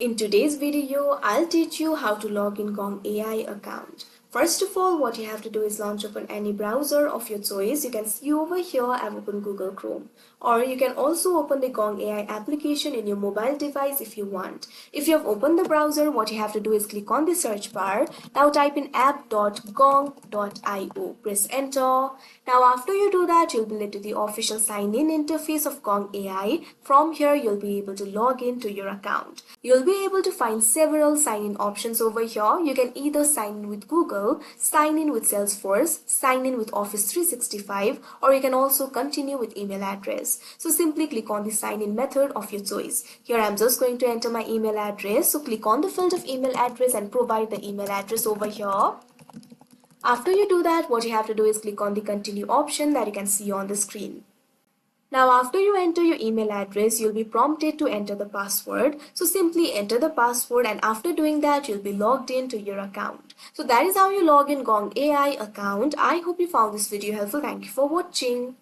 In today's video, I'll teach you how to log in Gong AI account. First of all, what you have to do is launch open any browser of your choice. You can see over here I've opened Google Chrome. Or you can also open the Gong AI application in your mobile device if you want. If you have opened the browser, what you have to do is click on the search bar. Now type in app.gong.io. Press enter. Now after you do that, you'll be led to the official sign-in interface of Gong AI. From here, you'll be able to log in to your account. You'll be able to find several sign-in options over here. You can either sign in with Google, sign in with Salesforce, sign in with Office 365, or you can also continue with email address. So simply click on the sign-in method of your choice. Here I'm just going to enter my email address. So click on the field of email address and provide the email address over here. After you do that, what you have to do is click on the continue option that you can see on the screen. Now after you enter your email address, you'll be prompted to enter the password. So simply enter the password, and after doing that, you'll be logged into your account. So that is how you log in Gong AI account. I hope you found this video helpful. Thank you for watching.